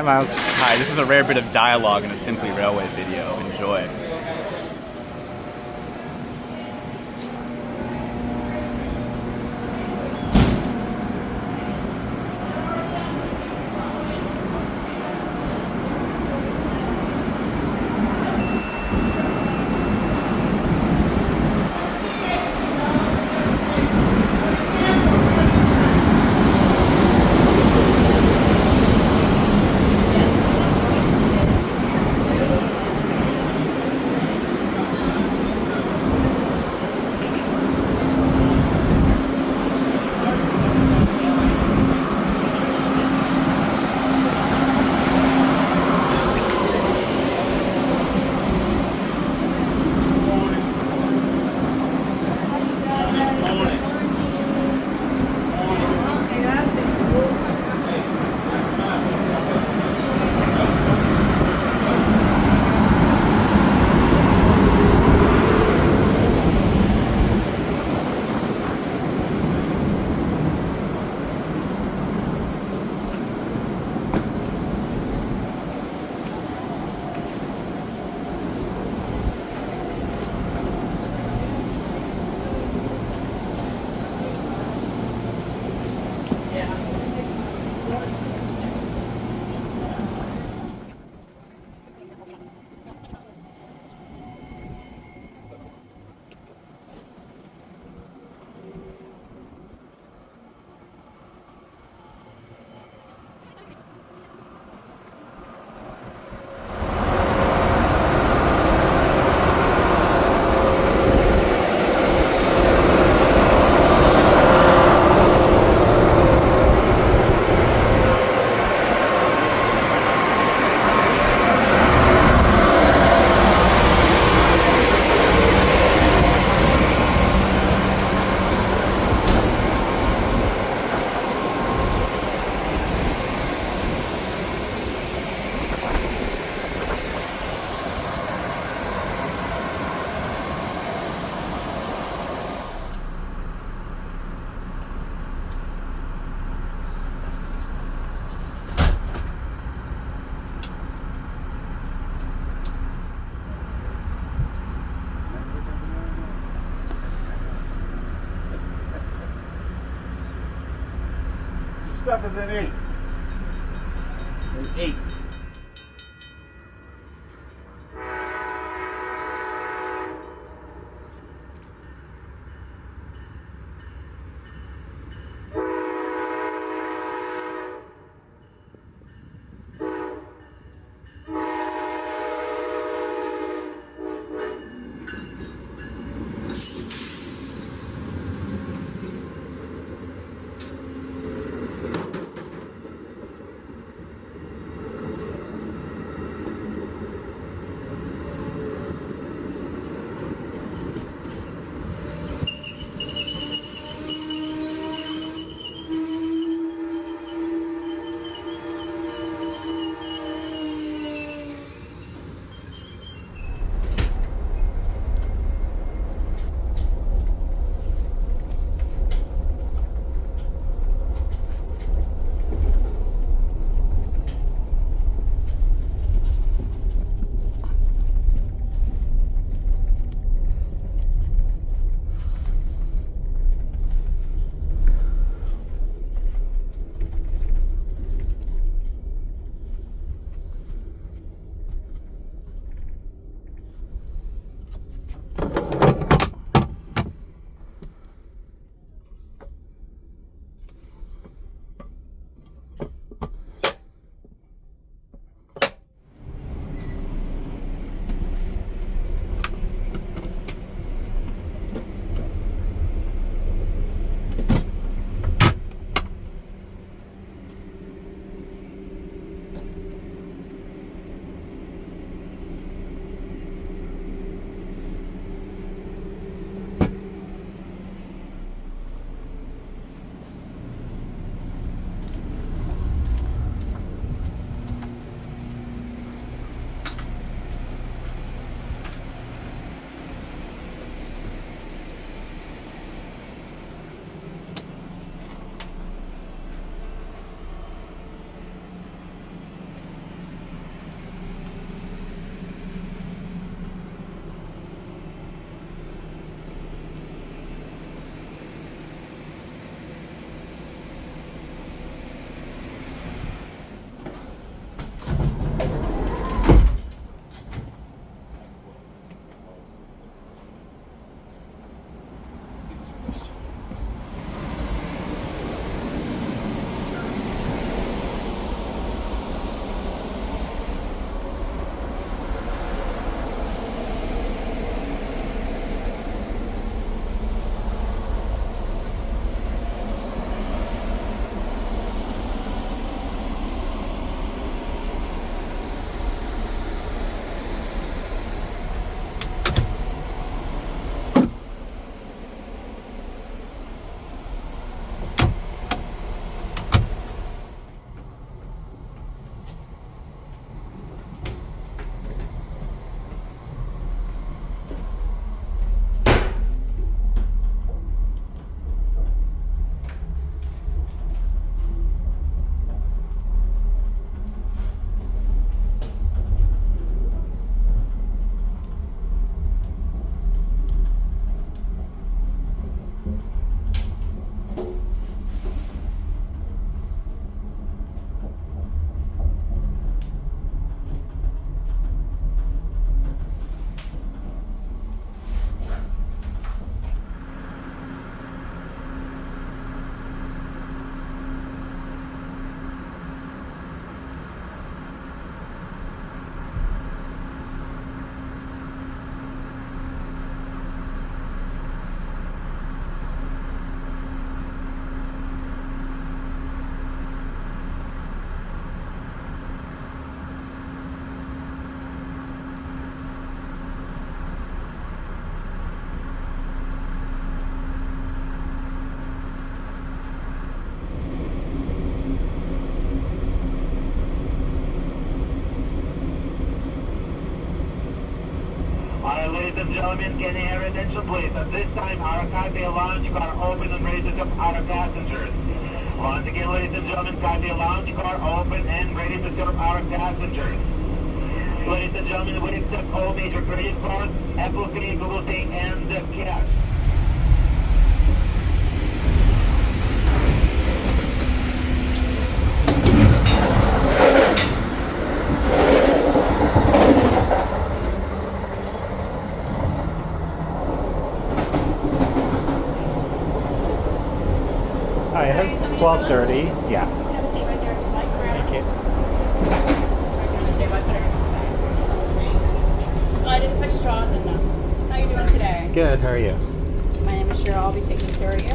Miles. Hi, this is a rare bit of dialogue in a Simply Railway video. Enjoy. Stuff is an 8. An 8. Ladies and gentlemen, can I have your attention please? At this time, our Cathay Lounge car open and ready to serve our passengers. Once again, ladies and gentlemen, Cathay Lounge car open and ready to serve our passengers. Ladies and gentlemen, we accept all major credit cards, Apple Pay, Google Pay, and cash. Hi, it has 12:30. Yeah. Have a seat right there if you'd like. Thank you. I didn't put straws in them. How are you doing today? Good. How are you? My name is Cheryl. I'll be taking care of you.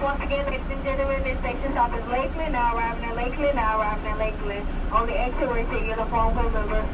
Once again, ladies and gentlemen, this section stop is Lakeland, now arriving at Lakeland, now arriving at Lakeland. On the exit, we're taking uniform crew member.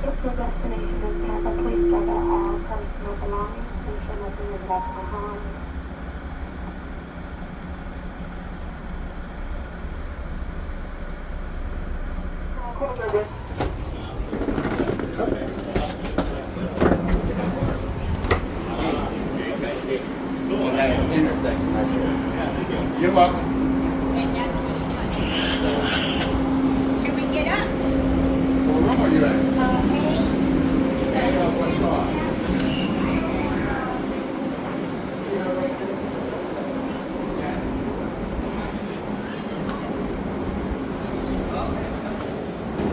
If your destination is Tampa, please gather all personal belongings. Ensure nothing is left behind. Crew member. Intersection right there. You're welcome. Should we get up? What room are you at? What car?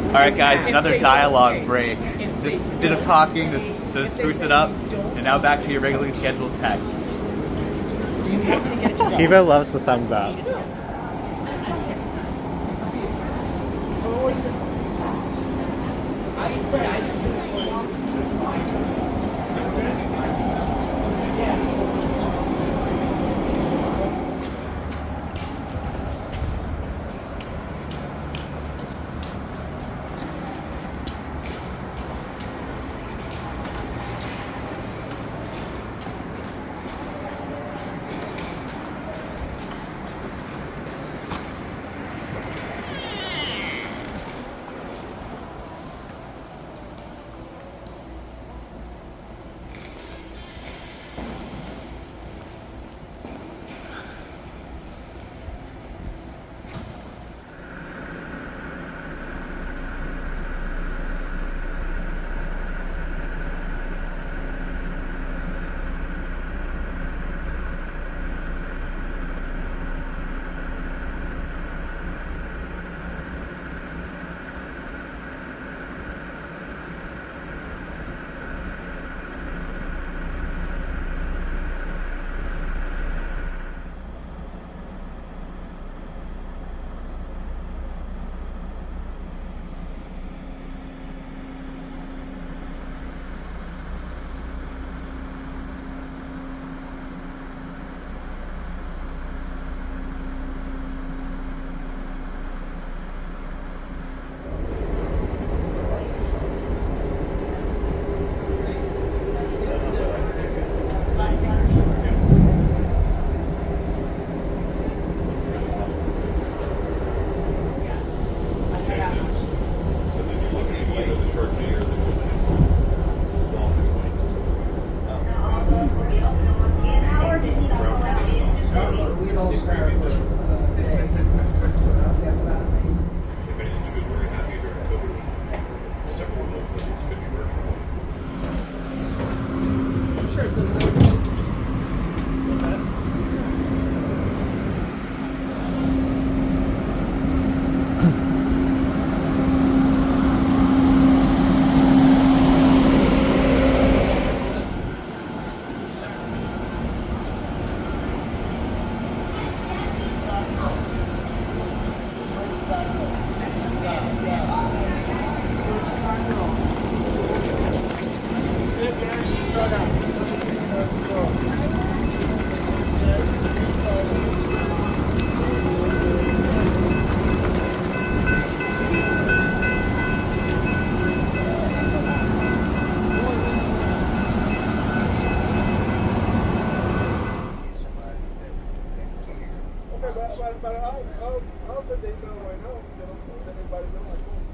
All right, guys, another dialogue break. Just a bit of talking to spruce it up, and now back to your regularly scheduled text. Kiva loves the thumbs up. I'll take the email right now. You know, let anybody know my phone.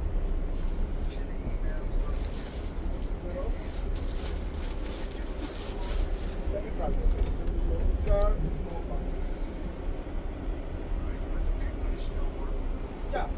You know? Let me try this. Car is small box. Yeah.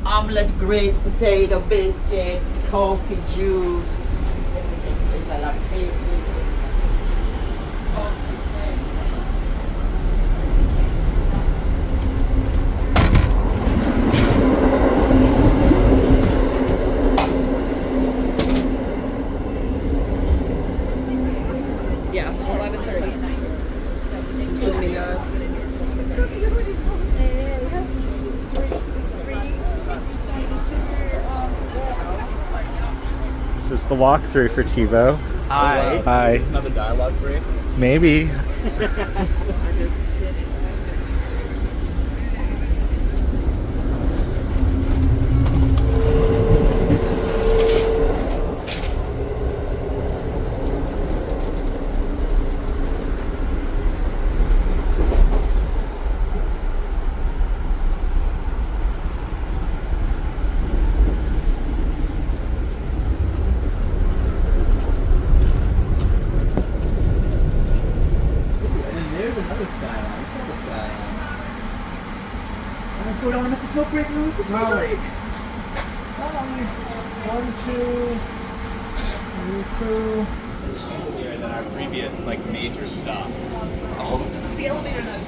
Omelette, grapes, potato, biscuits, coffee, juice. Everything. So it's like Yeah, 11:30. So beautiful. This is the walkthrough for TiVo. Hi. Hi. Is this another dialogue break? Maybe. another Skyline. There's another Skylines. Let's go down and miss the smoke break room. It's Well, break. One, two, new crew. Easier than our previous like major stops. Oh, the elevator not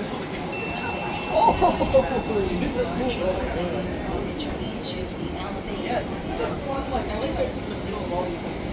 This is cool. Yeah, it's such a fun like I like that it's in the middle of all these like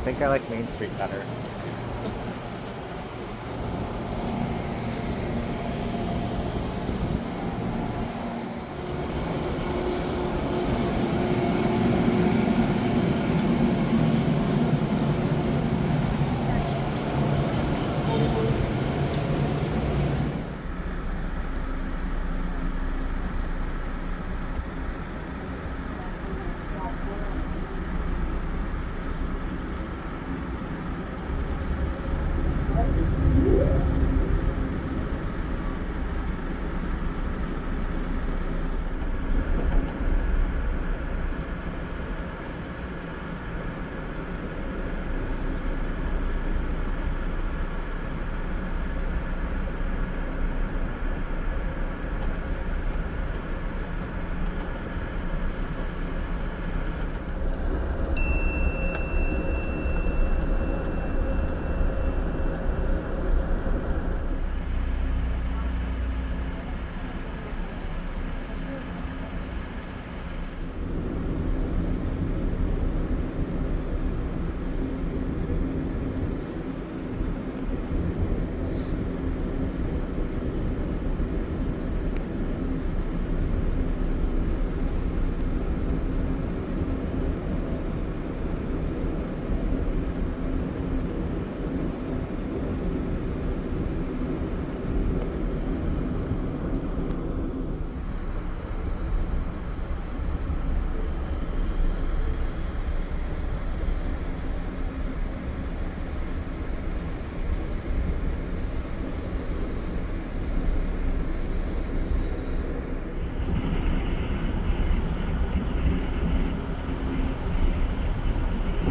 I think I like Main Street better.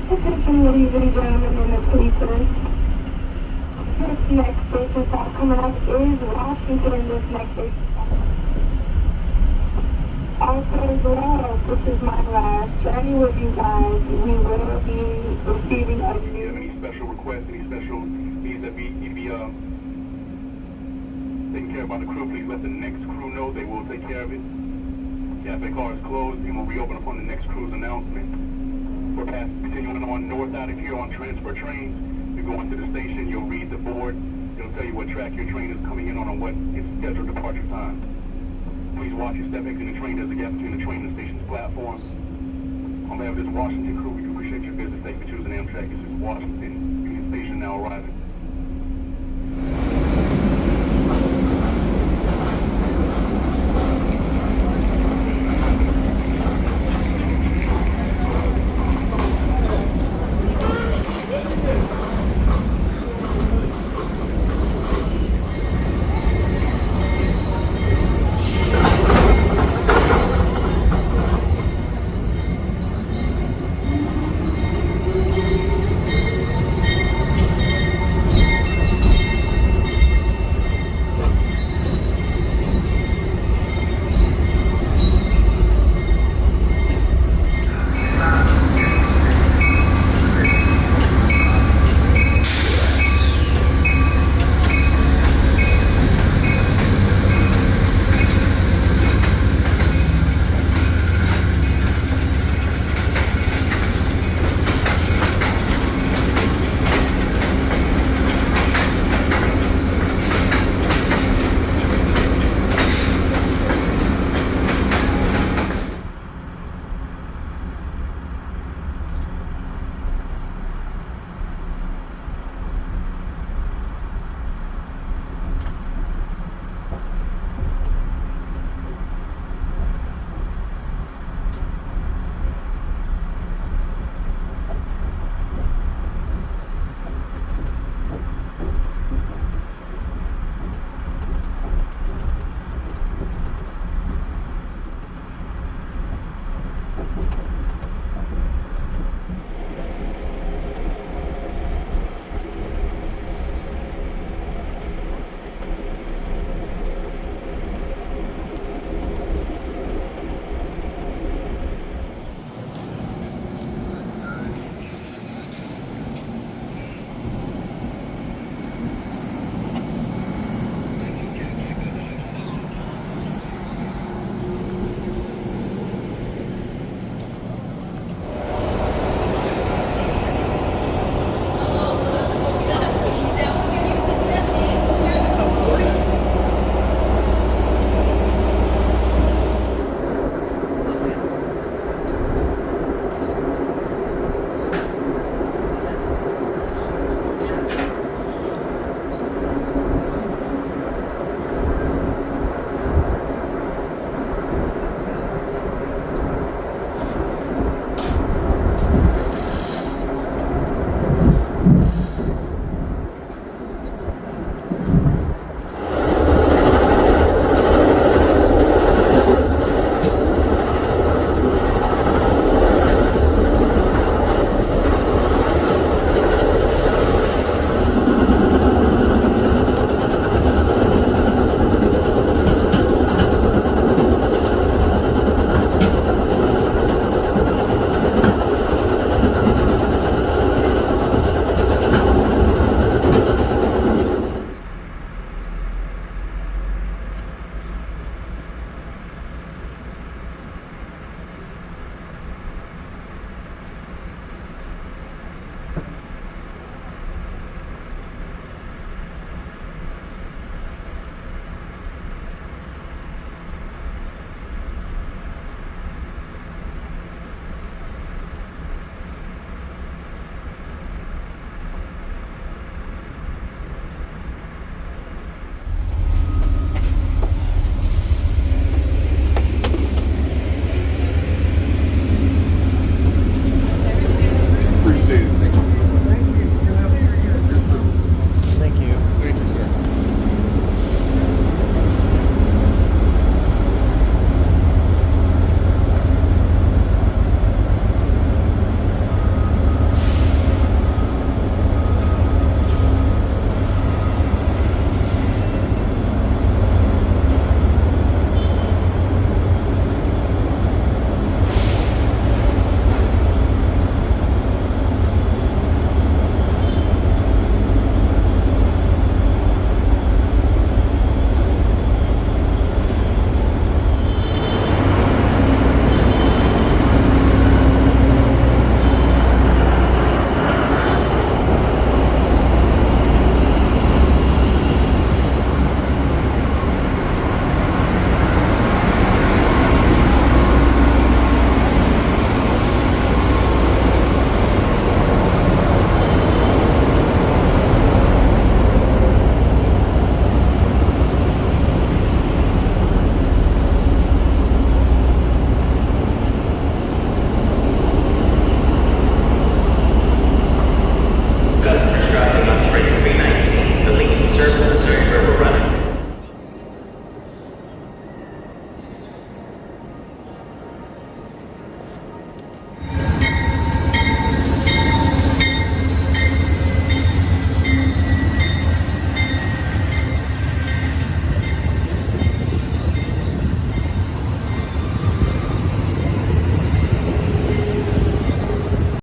Attention, ladies and gentlemen, and the police. This next station stop coming up is Washington. This next station stop. Also, as well, this is my last journey with you guys. We will be receiving a If you have new. any special requests, any special needs that need to be taken care of by the crew, please let the next crew know. They will take care of it. Cafe car is closed and will reopen upon the next crew's announcement. For passengers continuing on north out of here on transfer trains, you go into the station, you'll read the board. It'll tell you what track your train is coming in on and what its scheduled departure time. Please watch your step exiting the train. There's a gap between the train and the station's platforms. On behalf of this Washington crew, we appreciate your business. Thank you for choosing Amtrak. This is Washington Union Station now arriving.